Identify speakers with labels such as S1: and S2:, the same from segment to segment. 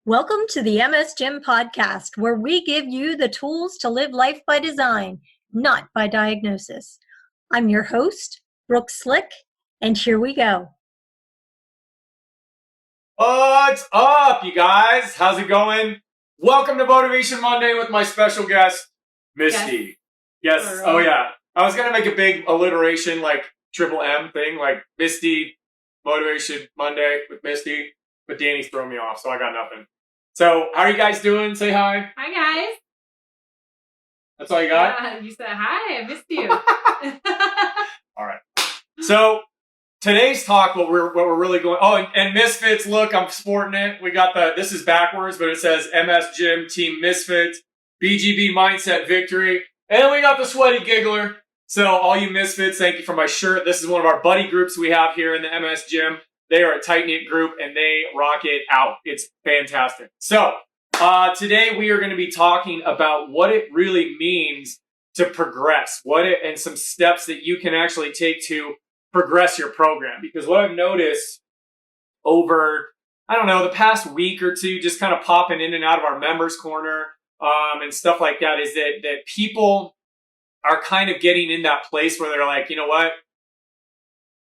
S1: Welcome to the MS Gym podcast, where we give you the tools to live life by design, not by diagnosis. I'm your host, Brooke Slick, and here we go.
S2: What's up, you guys? How's it going? Welcome to Motivation Monday with my special guest, Misty. Yes. Oh, yeah. I was going to make a big alliteration, like triple M thing, like Misty, Motivation Monday with Misty, but Danny's throwing me off, so I got nothing. So, how are you guys doing? Say hi.
S3: Hi, guys.
S2: That's all you got?
S3: Yeah, you said hi. I missed you.
S2: All right. So, today's talk, what we're really going. Oh, and Misfits. Look, I'm sporting it. We got this is backwards, but it says MS Gym Team Misfits, BGB Mindset Victory, and we got the Sweaty Giggler. So, all you Misfits, thank you for my shirt. This is one of our buddy groups we have here in the MS Gym. They are a tight-knit group, and they rock it out. It's fantastic. So, today we are going to be talking about what it really means to progress, and some steps that you can actually take to progress your program. Because what I've noticed over, the past week or two, just kind of popping in and out of our members corner and stuff like that, is that people are kind of getting in that place where they're like, you know what?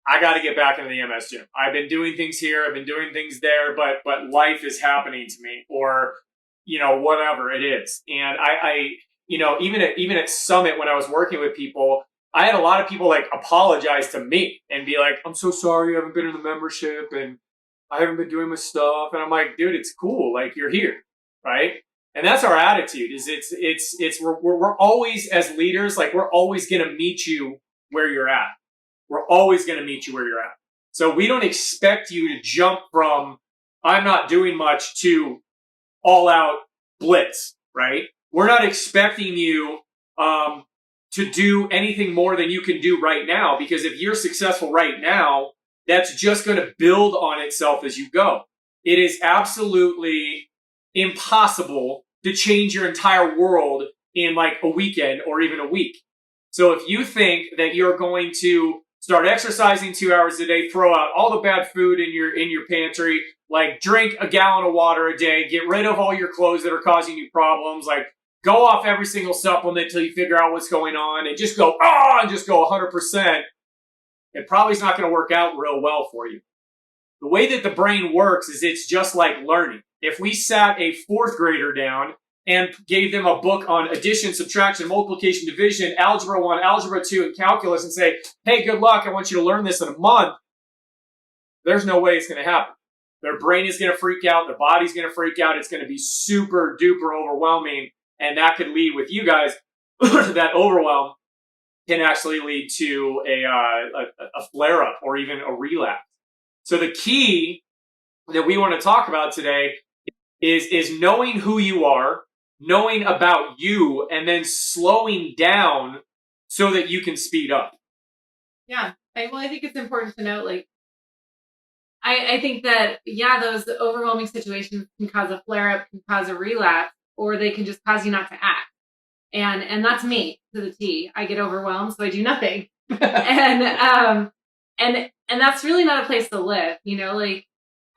S2: I got to get back into the MS Gym. I've been doing things here. I've been doing things there, but life is happening to me, or, whatever it is. And I even at Summit, when I was working with people, I had a lot of people like apologize to me and be like, I'm so sorry, I haven't been in the membership and I haven't been doing my stuff. And I'm like, dude, it's cool. Like, you're here. Right. And that's our attitude. We're always, as leaders, like, we're always going to meet you where you're at. We're always going to meet you where you're at. So we don't expect you to jump from I'm not doing much to all out blitz, right? We're not expecting you to do anything more than you can do right now, because if you're successful right now, that's just going to build on itself as you go. It is absolutely impossible to change your entire world in like a weekend or even a week. So if you think that you're going to start exercising 2 hours a day, throw out all the bad food in your pantry, like drink a gallon of water a day, get rid of all your clothes that are causing you problems, like go off every single supplement until you figure out what's going on, and just go 100%, it probably is not going to work out real well for you. The way that the brain works is it's just like learning. If we sat a fourth grader down and gave them a book on addition, subtraction, multiplication, division, algebra 1, algebra 2, and calculus, and say, hey, good luck, I want you to learn this in a month, there's no way it's going to happen. Their brain is going to freak out. Their body's going to freak out. It's going to be super duper overwhelming. And that could lead with you guys, that overwhelm can actually lead to a flare-up or even a relapse. So the key that we want to talk about today is knowing who you are, knowing about you, and then slowing down so that you can speed up.
S3: Yeah. I think it's important to note, like, I think that, those overwhelming situations can cause a flare-up, can cause a relapse, or they can just cause you not to act. And that's me to the T. I get overwhelmed, so I do nothing. and that's really not a place to live. Like,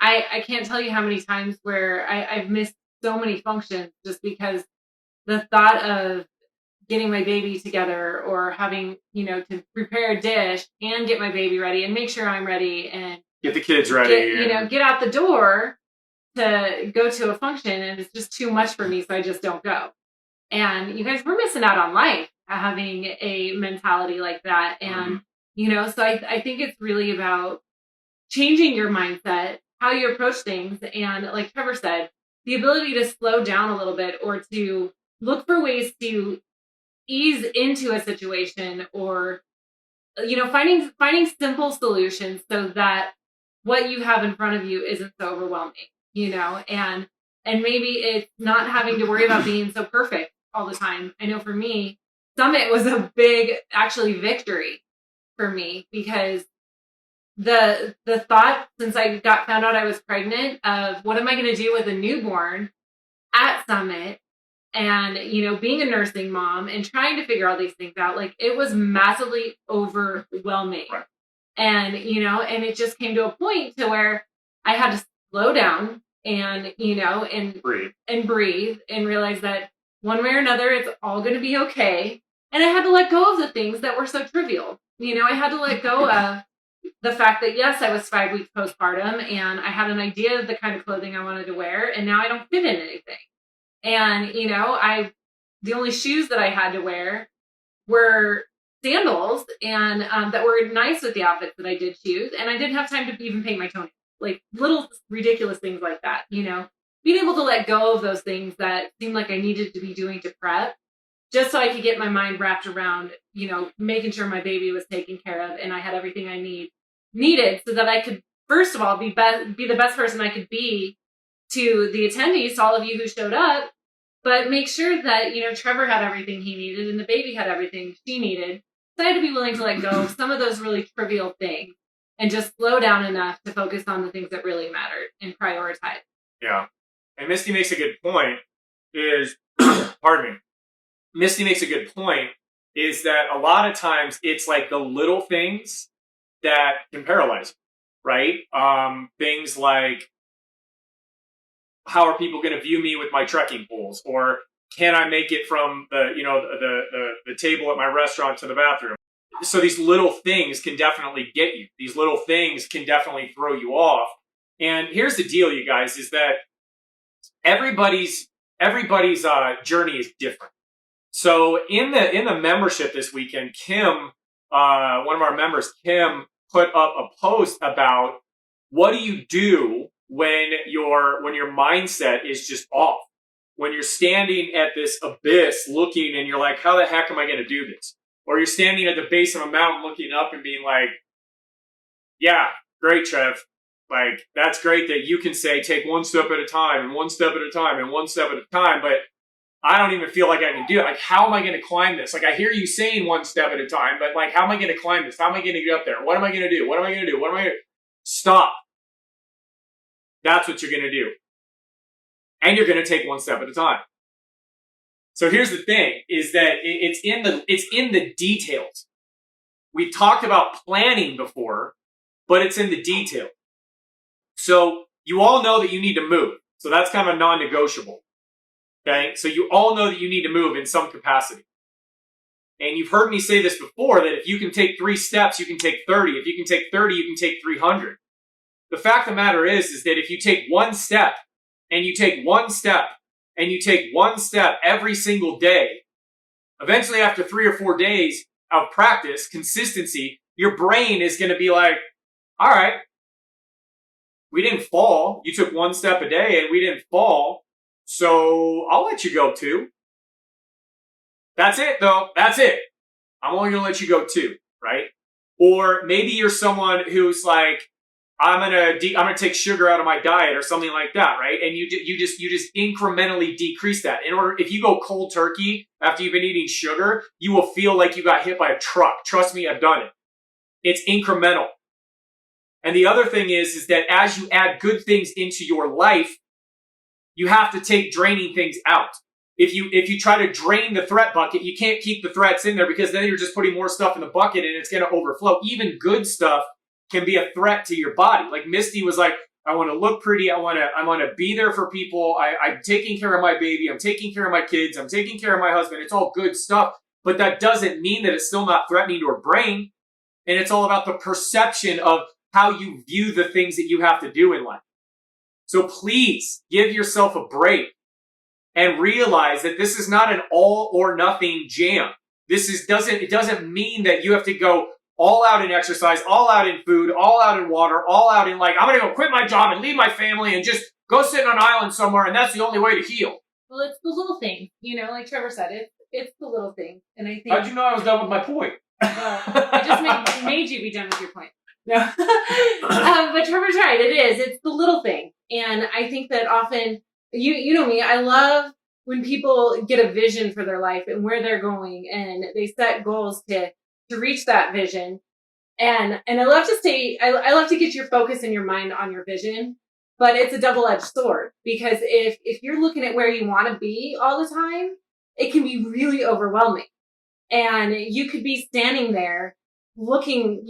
S3: I can't tell you how many times where I've missed so many functions just because the thought of getting my baby together, or having, to prepare a dish and get my baby ready and make sure I'm ready and
S2: get the kids ready,
S3: get out the door to go to a function, and it's just too much for me, so I just don't go. And you guys, we're missing out on life having a mentality like that. And, so I think it's really about changing your mindset, how you approach things. And like Trevor said, the ability to slow down a little bit, or to look for ways to ease into a situation, or, finding simple solutions so that what you have in front of you isn't so overwhelming, and maybe it's not having to worry about being so perfect all the time. I know for me, Summit was a big, actually, victory for me, because the thought, since I found out I was pregnant, of what am I going to do with a newborn at Summit, and, being a nursing mom and trying to figure all these things out, like, it was massively overwhelming.
S2: Right.
S3: And, and it just came to a point to where I had to slow down and, you know, and
S2: Breathe.
S3: breathe and realize that one way or another, it's all going to be okay. And I had to let go of the things that were so trivial. You know, I had to let go of the fact that, yes, I was 5 weeks postpartum and I had an idea of the kind of clothing I wanted to wear, and now I don't fit in anything. And, you know, the only shoes that I had to wear were sandals, and that were nice with the outfits that I did choose. And I didn't have time to even paint my toenails. Like little ridiculous things like that, you know, being able to let go of those things that seemed like I needed to be doing to prep, just so I could get my mind wrapped around, you know, making sure my baby was taken care of and I had everything I needed so that I could, first of all, be the best person I could be to the attendees, to all of you who showed up, but make sure that, you know, Trevor had everything he needed and the baby had everything she needed. So I had to be willing to let go of some of those really trivial things and just slow down enough to focus on the things that really mattered and prioritize.
S2: Yeah. And Misty makes a good point is, pardon me, Misty makes a good point is that a lot of times it's like the little things that can paralyze you, right? Things like, how are people going to view me with my trekking poles? Or can I make it from the table at my restaurant to the bathroom? So these little things can definitely get you. These little things can definitely throw you off. And here's the deal, you guys, is that everybody's journey is different. So in the membership this weekend, Kim, one of our members, Kim, put up a post about what do you do when your mindset is just off, when you're standing at this abyss looking and you're like, how the heck am I going to do this? Or you're standing at the base of a mountain looking up and being like, yeah, great, Trev. Like, that's great that you can say, take one step at a time and one step at a time and one step at a time. But I don't even feel like I can do it. Like, how am I going to climb this? Like, I hear you saying one step at a time, but like, how am I going to climb this? How am I going to get up there? What am I going to do? What am I going to do? What am I going to Stop. That's what you're going to do. And you're going to take one step at a time. So here's the thing, is that it's in the details. We talked about planning before, but it's in the detail. So you all know that you need to move. So that's kind of a non-negotiable. Okay? So you all know that you need to move in some capacity. And you've heard me say this before, that if you can take 3 steps, you can take 30. If you can take 30, you can take 300. The fact of the matter is that if you take one step, and you take one step, and you take one step every single day, eventually after 3 or 4 days of practice, consistency, your brain is going to be like, all right, we didn't fall. You took one step a day and we didn't fall. So I'll let you go 2. That's it though. That's it. I'm only going to let you go 2, right? Or maybe you're someone who's like, I'm gonna take sugar out of my diet or something like that, right? And you just incrementally decrease that. If you go cold turkey after you've been eating sugar, you will feel like you got hit by a truck. Trust me, I've done it. It's incremental. And the other thing is that as you add good things into your life, you have to take draining things out. If you try to drain the threat bucket, you can't keep the threats in there, because then you're just putting more stuff in the bucket and it's going to overflow. Even good stuff can be a threat to your body. Like Misty was like, I want to look pretty. I want to be there for people. I'm taking care of my baby. I'm taking care of my kids. I'm taking care of my husband. It's all good stuff. But that doesn't mean that it's still not threatening to her brain. And it's all about the perception of how you view the things that you have to do in life. So please give yourself a break and realize that this is not an all or nothing jam. It doesn't mean that you have to go all out in exercise, all out in food, all out in water, all out in like, I'm going to go quit my job and leave my family and just go sit on an island somewhere, and that's the only way to heal.
S3: Well, it's the little thing, you know, like Trevor said, it's the little thing. And I think...
S2: How'd you know I was done with my point?
S3: Well, I just made you be done with your point. No. But Trevor's right, it's the little thing. And I think that often, you know me, I love when people get a vision for their life and where they're going, and they set goals to reach that vision. And I love to say, I love to get your focus and your mind on your vision, but it's a double-edged sword, because if you're looking at where you want to be all the time, it can be really overwhelming. And you could be standing there looking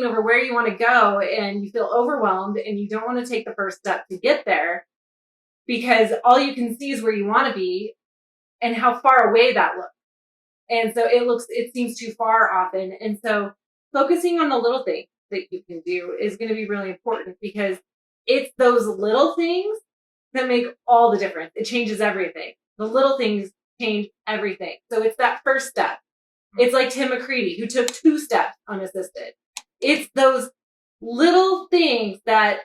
S3: over where you want to go, and you feel overwhelmed and you don't want to take the first step to get there. because all you can see is where you want to be and how far away that looks. And so it seems too far often. And so focusing on the little things that you can do is going to be really important, because it's those little things that make all the difference. It changes everything. The little things change everything. So it's that first step. It's like Tim McCready, who took 2 steps unassisted. It's those little things that,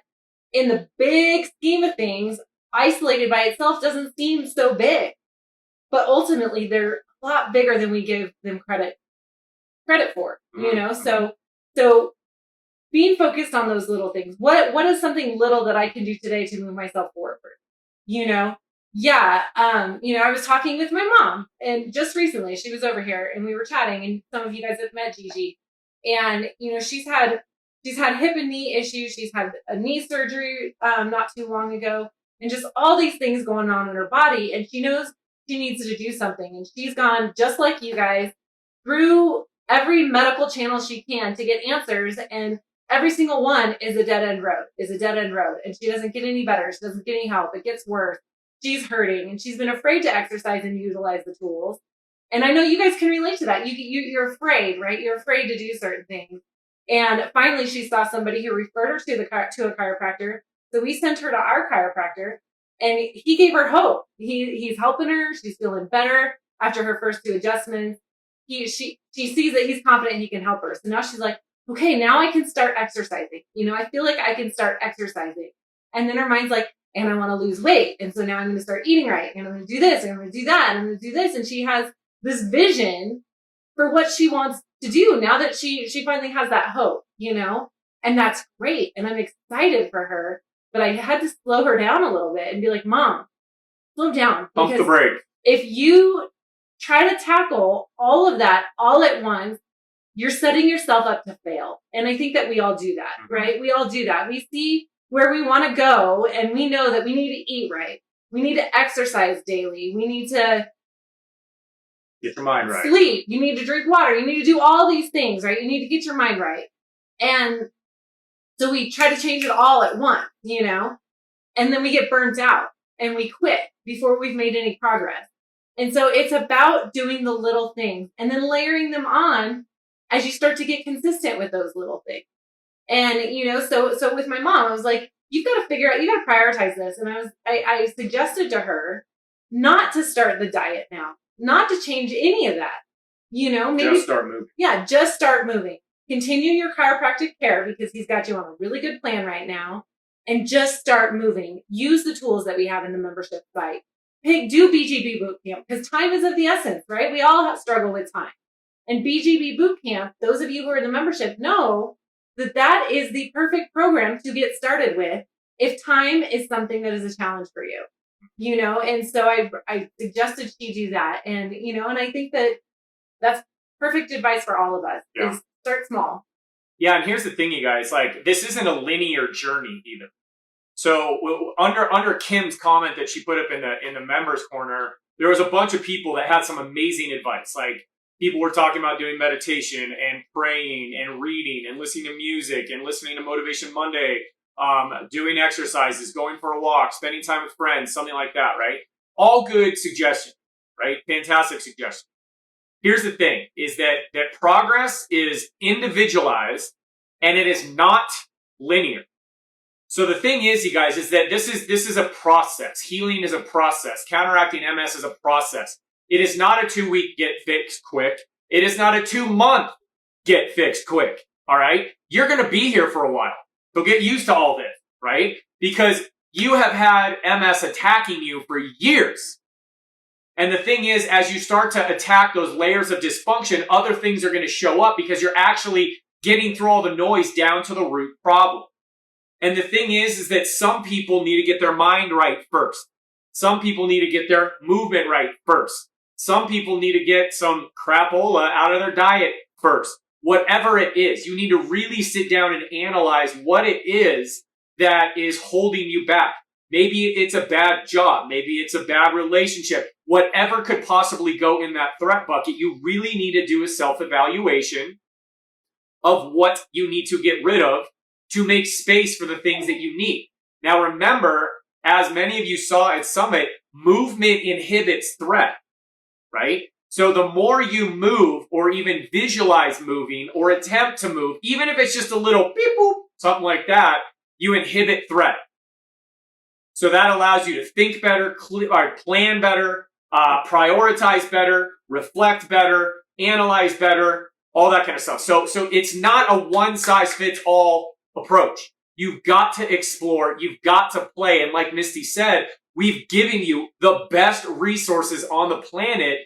S3: in the big scheme of things, isolated by itself doesn't seem so big. But ultimately, they're a lot bigger than we give them credit for, you know? So being focused on those little things. What is something little that I can do today to move myself forward? You know? Yeah. I was talking with my mom, and just recently she was over here and we were chatting, and some of you guys have met Gigi, and, she's had hip and knee issues. She's had a knee surgery, not too long ago, and just all these things going on in her body. And she knows she needs to do something. And she's gone, just like you guys, through every medical channel she can to get answers. And every single one is a dead end road. And she doesn't get any better. She doesn't get any help. It gets worse. She's hurting, and she's been afraid to exercise and utilize the tools. And I know you guys can relate to that. You're afraid, right? You're afraid to do certain things. And finally, she saw somebody who referred her to a chiropractor. So we sent her to our chiropractor, and he gave her hope. He's helping her. She's feeling better after her first 2 adjustments. She sees that he's confident he can help her. So now she's like, okay, now I can start exercising. I feel like I can start exercising. And then her mind's like, and I want to lose weight. And so now I'm going to start eating right. And I'm going to do this. And I'm going to do that. And I'm going to do this. And she has this vision for what she wants to do now that she finally has that hope, and that's great. And I'm excited for her, but I had to slow her down a little bit and be like, Mom, slow down.
S2: Pump the brake.
S3: If you try to tackle all of that all at once, you're setting yourself up to fail. And I think that we all do that, right? We all do that. We see where we want to go, and we know that we need to eat right. We need to exercise daily. We need to
S2: get your mind right.
S3: Sleep. You need to drink water. You need to do all these things, right? You need to get your mind right. And so we try to change it all at once, and then we get burnt out and we quit before we've made any progress. And so it's about doing the little things and then layering them on as you start to get consistent with those little things. And, so with my mom, I was like, you've got to figure out, you got to prioritize this. And I suggested to her not to start the diet now, not to change any of that, maybe
S2: just start moving.
S3: Yeah, just start moving. Continue your chiropractic care, because he's got you on a really good plan right now, and just start moving. Use the tools that we have in the membership site. Do BGB boot camp, because time is of the essence, right? We all struggle with time. And BGB boot camp, those of you who are in the membership know that is the perfect program to get started with if time is something that is a challenge for you. And so I suggested she do that. And, and I think that that's perfect advice for all of us, is start small.
S2: Yeah. And here's the thing, you guys, this isn't a linear journey either. So under Kim's comment that she put up in the members corner, there was a bunch of people that had some amazing advice. People were talking about doing meditation and praying and reading and listening to music and listening to Motivation Monday, doing exercises, going for a walk, spending time with friends, something like that, right? All good suggestions, right? Fantastic suggestions. Here's the thing, is that progress is individualized and it is not linear. So the thing is, you guys, is that this is a process. Healing is a process. Counteracting MS is a process. It is not a 2-week get fixed quick. It is not a 2-month get fixed quick. All right. You're going to be here for a while. So get used to all this, right? Because you have had MS attacking you for years. And the thing is, as you start to attack those layers of dysfunction, other things are going to show up, because you're actually getting through all the noise down to the root problem. And the thing is that some people need to get their mind right first. Some people need to get their movement right first. Some people need to get some crapola out of their diet first. Whatever it is, you need to really sit down and analyze what it is that is holding you back. Maybe it's a bad job. Maybe it's a bad relationship. Whatever could possibly go in that threat bucket, you really need to do a self-evaluation of what you need to get rid of to make space for the things that you need. Now remember, as many of you saw at Summit, movement inhibits threat, right? So the more you move or even visualize moving or attempt to move, even if it's just a little beep boop, something like that, you inhibit threat. So that allows you to think better, plan better, prioritize better, reflect better, analyze better, all that kind of stuff. So it's not a one-size-fits-all approach. You've got to explore, you've got to play, and like Misty said, we've given you the best resources on the planet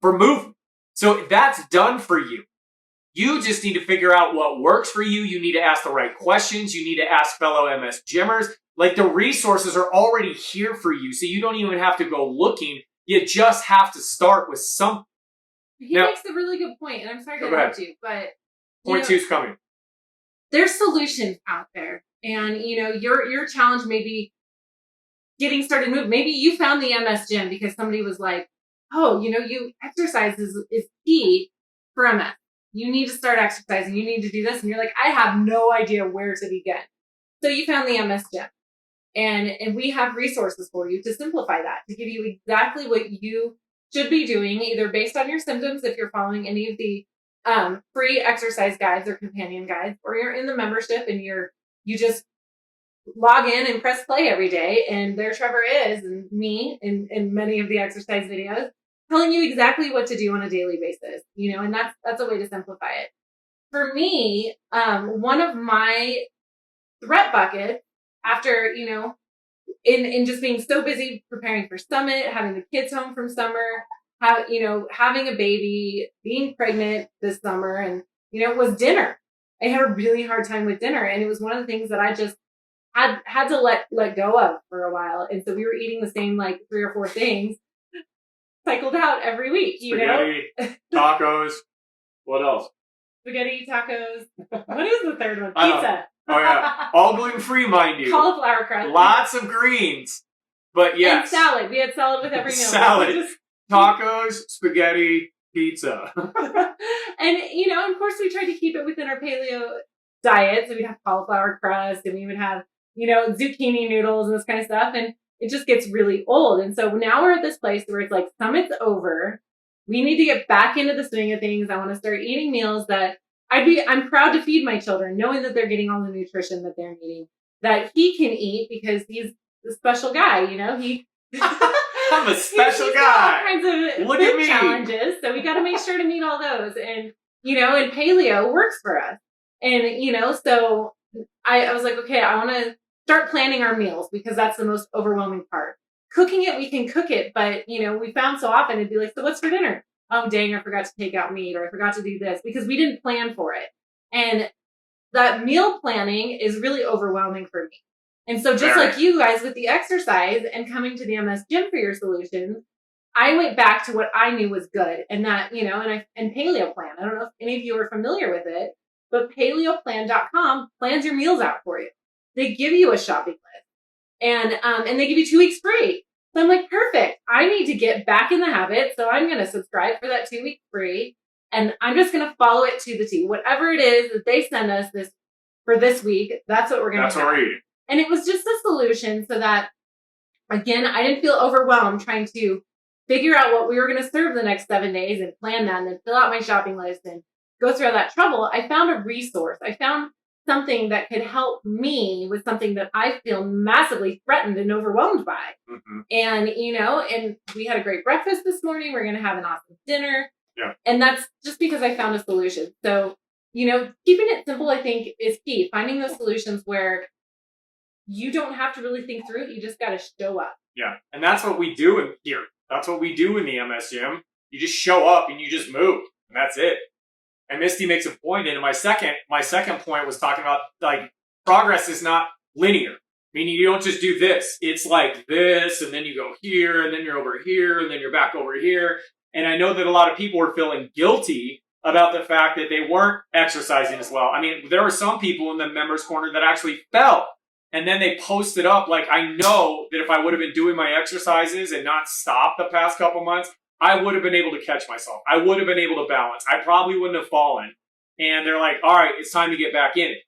S2: for movement. So that's done for you. You just need to figure out what works for you. You need to ask the right questions. You need to ask fellow MS gymmers. Like, the resources are already here for you, so you don't even have to go looking. You just have to start with something.
S3: He makes a really good point, and I'm sorry to interrupt you, but
S2: point two's coming.
S3: There's solutions out there, and your challenge may be getting started moving. Maybe you found the MS gym because somebody was like, "Oh, you exercise is key for MS. You need to start exercising. You need to do this," and you're like, "I have no idea where to begin." So you found the MS gym, and we have resources for you to simplify that, to give you exactly what you should be doing, either based on your symptoms, if you're following any of the free exercise guides or companion guides, or you're in the membership and you just log in and press play every day, and there Trevor is, and me, and many of the exercise videos telling you exactly what to do on a daily basis, and that's a way to simplify it. For me, one of my threat buckets, after, in just being so busy preparing for Summit, having the kids home from summer, having a baby, being pregnant this summer, and, was dinner. I had a really hard time with dinner, and it was one of the things that I just had to let go of for a while. And so we were eating the same, 3 or 4 things cycled out every week,
S2: Spaghetti, tacos. What else?
S3: Spaghetti, tacos. What is the third one? Pizza.
S2: Oh, yeah. All gluten-free, mind you.
S3: Cauliflower crust.
S2: Lots of greens. But yes.
S3: And salad. We had salad with every meal.
S2: Salad. Tacos, spaghetti, pizza.
S3: And, of course we tried to keep it within our paleo diet. So we'd have cauliflower crust, and we would have, zucchini noodles and this kind of stuff. And it just gets really old. And so now we're at this place where it's like, Summit's over. We need to get back into the swing of things. I want to start eating meals that I'm proud to feed my children, knowing that they're getting all the nutrition that they're needing, that he can eat because he's a special guy,
S2: I'm a special guy.
S3: All kinds of
S2: Look
S3: food
S2: at me.
S3: challenges, so we got to make sure to meet all those. And and paleo works for us. And so I was like, okay, I want to start planning our meals because that's the most overwhelming part. Cooking it, we can cook it, but we found so often it'd be like, so what's for dinner? Oh, dang, I forgot to take out meat, or I forgot to do this, because we didn't plan for it. And that meal planning is really overwhelming for me. And so just like you guys with the exercise and coming to the MS gym for your solutions, I went back to what I knew was good. And that, and Paleo Plan. I don't know if any of you are familiar with it, but paleoplan.com plans your meals out for you. They give you a shopping list, and they give you 2 weeks free. So I'm like, perfect. I need to get back in the habit. So I'm going to subscribe for that 2 week free. And I'm just going to follow it to the T. Whatever it is that they send us for this week, that's what we're going to do.
S2: That's what we're eating.
S3: And it was just a solution so that, again, I didn't feel overwhelmed trying to figure out what we were going to serve the next 7 days and plan that and then fill out my shopping list and go through all that trouble. I found a resource. I found something that could help me with something that I feel massively threatened and overwhelmed by.
S2: Mm-hmm.
S3: And, and we had a great breakfast this morning. We're going to have an awesome dinner.
S2: Yeah.
S3: And that's just because I found a solution. So, keeping it simple, I think, is key. Finding those solutions where you don't have to really think through it. You just got to show up.
S2: Yeah. And that's what we do in here. That's what we do in the MS gym. You just show up and you just move. And that's it. And Misty makes a point. And my second point was talking about, progress is not linear. Meaning you don't just do this. It's like this, and then you go here, and then you're over here, and then you're back over here. And I know that a lot of people were feeling guilty about the fact that they weren't exercising as well. I mean, there were some people in the members corner that actually fell. And then they posted up, I know that if I would have been doing my exercises and not stopped the past couple months, I would have been able to catch myself. I would have been able to balance. I probably wouldn't have fallen. And they're like, all right, it's time to get back in it.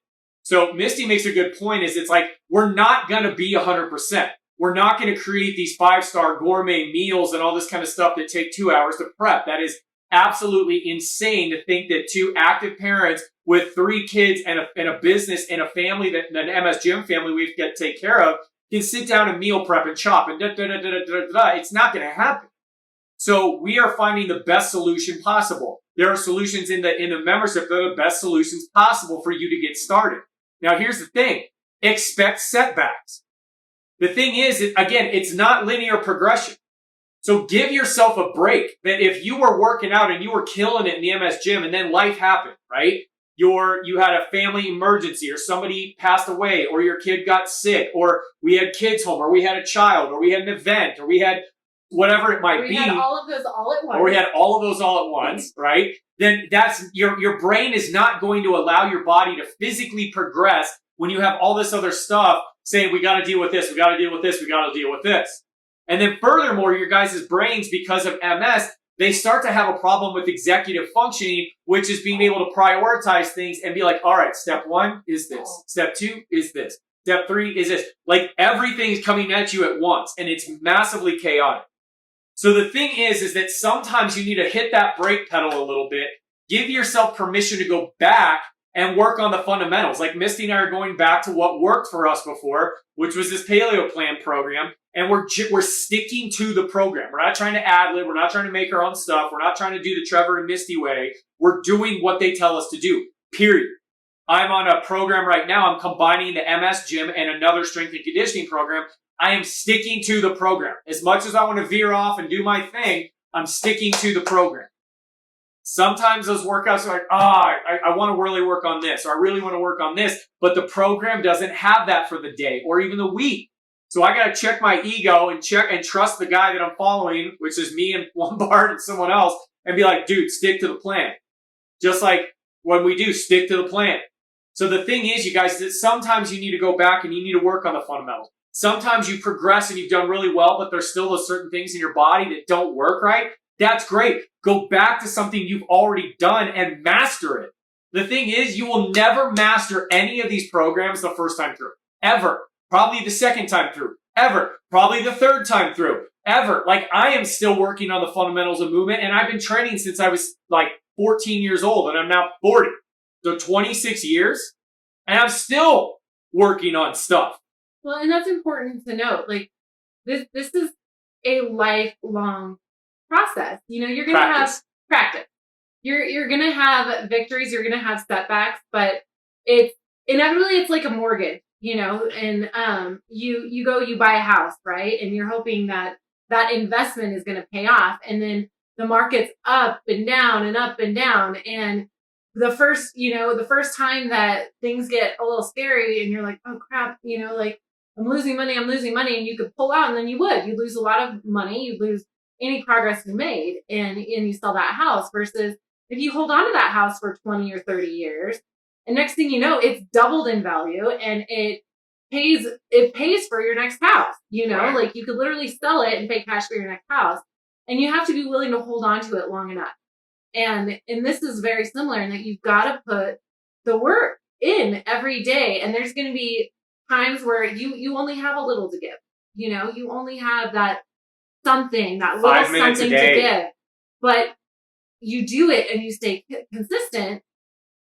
S2: So Misty makes a good point, it's like, we're not going to be 100%. We're not going to create these 5-star gourmet meals and all this kind of stuff that take 2 hours to prep. That is absolutely insane to think that 2 active parents with 3 kids and a business and a family, that an MS Gym family we get to take care of, can sit down and meal prep and chop and It's not going to happen. So we are finding the best solution possible. There are solutions in the membership that are the best solutions possible for you to get started. Now, here's the thing. Expect setbacks. The thing is, again, it's not linear progression. So give yourself a break. That if you were working out and you were killing it in the MS Gym and then life happened, right? You had a family emergency, or somebody passed away, or your kid got sick, or we had kids home, or we had a child, or we had an event, or we had whatever it might be.
S3: We had all of those all at once.
S2: Or we had all of those all at once, right? Then that's your brain is not going to allow your body to physically progress when you have all this other stuff saying, we got to deal with this, we got to deal with this, we got to deal with this. And then furthermore, your guys' brains, because of MS, they start to have a problem with executive functioning, which is being able to prioritize things and be like, all right, step 1 is this. Step 2 is this. Step 3 is this. Like, everything's coming at you at once, and it's massively chaotic. So the thing is that sometimes you need to hit that brake pedal a little bit, give yourself permission to go back and work on the fundamentals. Like Misty and I are going back to what worked for us before, which was this paleo plan program. And we're sticking to the program. We're not trying to ad-lib. We're not trying to make our own stuff. We're not trying to do the Trevor and Misty way. We're doing what they tell us to do, period. I'm on a program right now. I'm combining the MS Gym and another strength and conditioning program. I am sticking to the program. As much as I want to veer off and do my thing, I'm sticking to the program. Sometimes those workouts are like, I want to really work on this, or I really want to work on this, but the program doesn't have that for the day or even the week. So I got to check my ego and trust the guy that I'm following, which is me and Lombard and someone else, and be like, dude, stick to the plan. Just like when we do, stick to the plan. So the thing is, you guys, that sometimes you need to go back and you need to work on the fundamentals. Sometimes you progress and you've done really well, but there's still those certain things in your body that don't work right. That's great. Go back to something you've already done and master it. The thing is, you will never master any of these programs the first time through. Ever. Probably the second time through. Ever. Probably the third time through. Ever. Like, I am still working on the fundamentals of movement, and I've been training since I was like 14 years old, and I'm now 40. So 26 years, and I'm still working on stuff.
S3: Well, and that's important to note. Like, this is a lifelong process. You know, you're going to have practice. You're going to have victories. You're going to have setbacks, but it's inevitably, it's like a mortgage, you know, and you buy a house, right? And you're hoping that investment is going to pay off. And then the market's up and down and up and down. And the first time that things get a little scary and you're like, oh crap, you know, like, I'm losing money, and you could pull out, and then you'd lose a lot of money, you'd lose any progress you made, and you sell that house, versus if you hold on to that house for 20 or 30 years, and next thing you know, it's doubled in value, and it pays for your next house, you know, right. Like, you could literally sell it and pay cash for your next house, and you have to be willing to hold on to it long enough. And this is very similar in that you've got to put the work in every day, and there's going to be times where you only have a little to give, you know, you only have that something, that little something to give, but you do it and you stay consistent,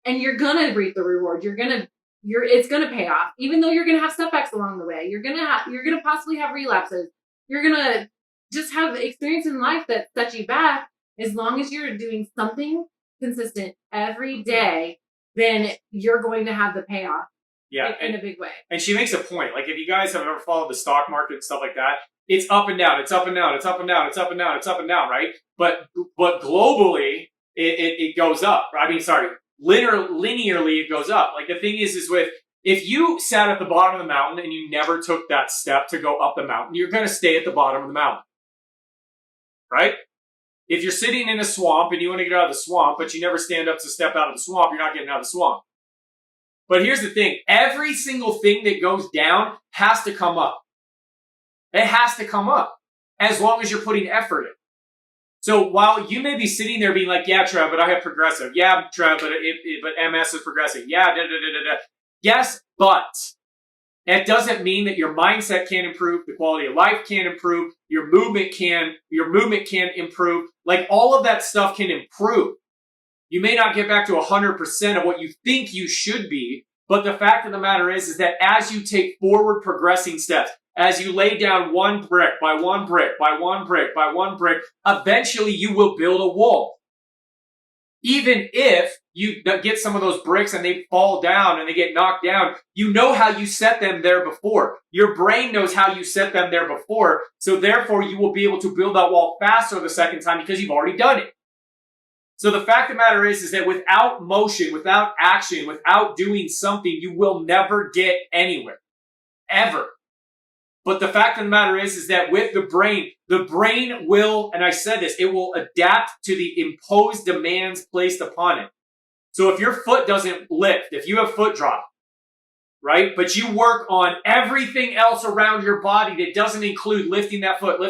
S3: and you're going to reap the reward. It's going to pay off, even though you're going to have setbacks along the way. You're going to possibly have relapses. You're going to just have experience in life that sets you back. As long as you're doing something consistent every day, then you're going to have the payoff.
S2: Yeah,
S3: in a big way.
S2: And she makes a point. Like, if you guys have ever followed the stock market and stuff like that, it's up and down, it's up and down, it's up and down, it's up and down, it's up and down, right? But globally, it goes up. I mean, sorry, linearly it goes up. Like, the thing is with, if you sat at the bottom of the mountain and you never took that step to go up the mountain, you're going to stay at the bottom of the mountain, right? If you're sitting in a swamp and you want to get out of the swamp, but you never stand up to step out of the swamp, you're not getting out of the swamp. But here's the thing. Every single thing that goes down has to come up. It has to come up, as long as you're putting effort in. So while you may be sitting there being like, yeah, Trev, but I have progressive. Yeah, Trev, but MS is progressive. Yeah, da, da, da, da, da. Yes, but It doesn't mean that your mindset can't improve, the quality of life can't improve, your movement can improve. Like all of that stuff can improve. You may not get back to 100% of what you think you should be, but the fact of the matter is that as you take forward progressing steps, as you lay down one brick by one brick by one brick by one brick, eventually you will build a wall. Even if you get some of those bricks and they fall down and they get knocked down, you know how you set them there before. Your brain knows how you set them there before. So therefore, you will be able to build that wall faster the second time because you've already done it. So the fact of the matter is that without motion, without action, without doing something, you will never get anywhere. Ever. But the fact of the matter is that with the brain will, and I said this, it will adapt to the imposed demands placed upon it. So if your foot doesn't lift, if you have foot drop, right? But you work on everything else around your body that doesn't include lifting that foot,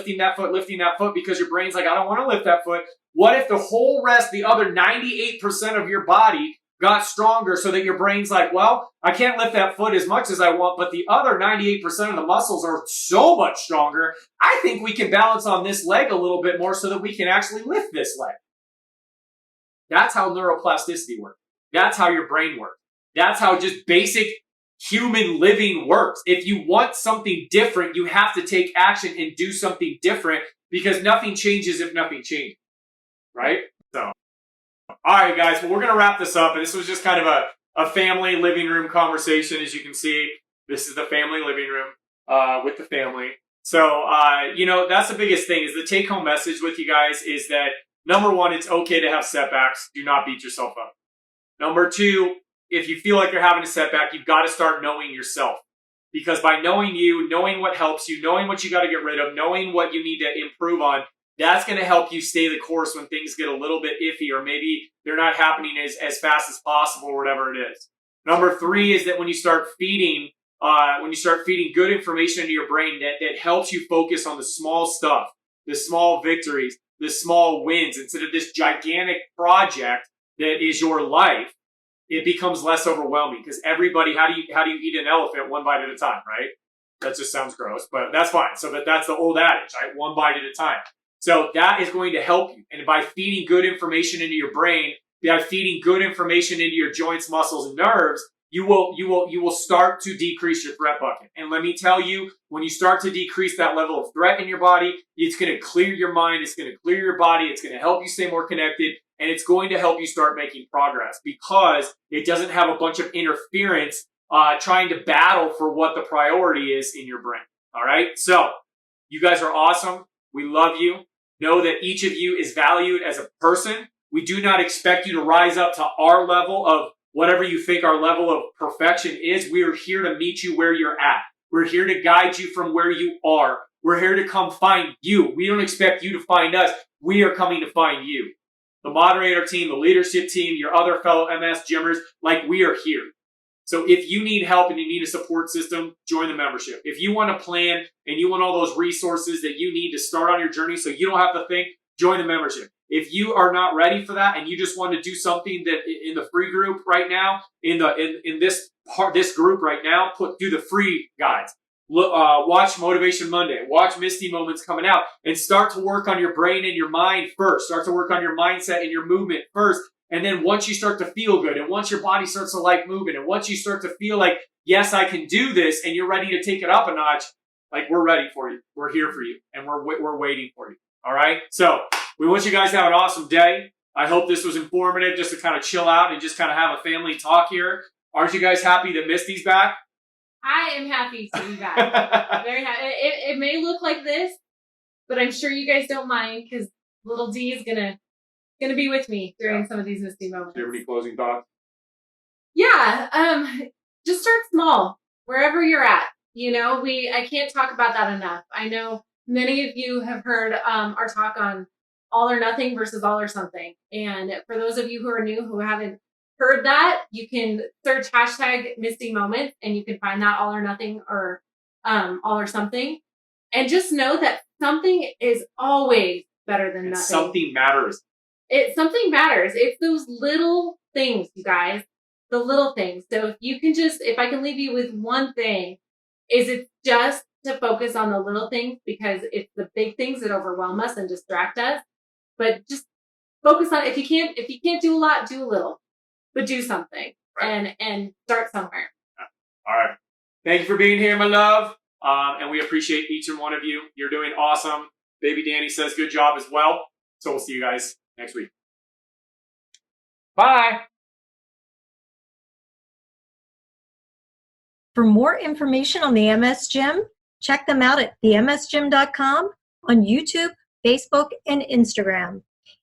S2: because your brain's like, I don't want to lift that foot. What if the whole rest, the other 98% of your body got stronger so that your brain's like, well, I can't lift that foot as much as I want, but the other 98% of the muscles are so much stronger. I think we can balance on this leg a little bit more so that we can actually lift this leg. That's how neuroplasticity works. That's how your brain works. That's how just basic human living works. If you want something different, you have to take action and do something different because nothing changes if nothing changes. Right? So, all right, guys. Well, we're going to wrap this up. And this was just kind of a family living room conversation. As you can see, this is the family living room with the family. So, that's the biggest thing is the take home message with you guys is that number one, it's okay to have setbacks. Do not beat yourself up. Number two, if you feel like you're having a setback, you've got to start knowing yourself. Because by knowing you, knowing what helps you, knowing what you got to get rid of, knowing what you need to improve on, that's going to help you stay the course when things get a little bit iffy or maybe they're not happening as fast as possible or whatever it is. Number three is that when you start feeding good information into your brain that helps you focus on the small stuff, the small victories, the small wins, instead of this gigantic project that is your life, it becomes less overwhelming because everybody, how do you eat an elephant one bite at a time, right? That just sounds gross, but that's fine. So that's the old adage, right? One bite at a time. So that is going to help you. And by feeding good information into your brain, by feeding good information into your joints, muscles, and nerves, you will start to decrease your threat bucket. And let me tell you, when you start to decrease that level of threat in your body, it's going to clear your mind, it's going to clear your body, it's going to help you stay more connected, and it's going to help you start making progress because it doesn't have a bunch of interference trying to battle for what the priority is in your brain. All right? So you guys are awesome. We love you. Know that each of you is valued as a person. We do not expect you to rise up to our level of whatever you think our level of perfection is. We are here to meet you where you're at. We're here to guide you from where you are. We're here to come find you. We don't expect you to find us. We are coming to find you. The moderator team, the leadership team, your other fellow MS gymmers, like we are here. So if you need help and you need a support system, join the membership. If you want a plan and you want all those resources that you need to start on your journey so you don't have to think, join the membership. If you are not ready for that and you just want to do something that in the free group right now, in this group right now, do the free guides. Watch Motivation Monday. Watch Misty Moments coming out and start to work on your brain and your mind first. Start to work on your mindset and your movement first. And then once you start to feel good and once your body starts to like moving and once you start to feel like, yes, I can do this and you're ready to take it up a notch, like we're ready for you. We're here for you and we're waiting for you. All right. So we want you guys to have an awesome day. I hope this was informative just to kind of chill out and just kind of have a family talk here. Aren't you guys happy that Misty's back?
S3: I am happy to be back. Very happy. It may look like this, but I'm sure you guys don't mind because little D is gonna be with me during some of these Misty moments.
S2: Do you have any closing thoughts?
S3: Yeah, just start small wherever you're at. I can't talk about that enough. I know many of you have heard our talk on all or nothing versus all or something. And for those of you who are new who haven't heard that, you can search hashtag Misty Moments and you can find that all or nothing or all or something. And just know that something is always better than nothing.
S2: Something matters.
S3: Something matters. It's those little things, you guys. The little things. So if I can leave you with one thing, is it just to focus on the little things, because it's the big things that overwhelm us and distract us. But just focus on, if you can't do a lot, do a little, but do something. Right. and start somewhere.
S2: All right. Thank you for being here, my love. And we appreciate each and one of you. You're doing awesome. Baby Danny says good job as well. So we'll see you guys next week. Bye.
S1: For more information on the MS Gym, check them out at themsgym.com, on YouTube, Facebook, and Instagram.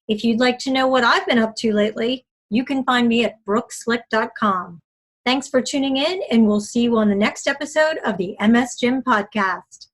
S1: If you'd like to know what I've been up to lately, you can find me at brookslick.com. Thanks for tuning in, and we'll see you on the next episode of the MS Gym Podcast.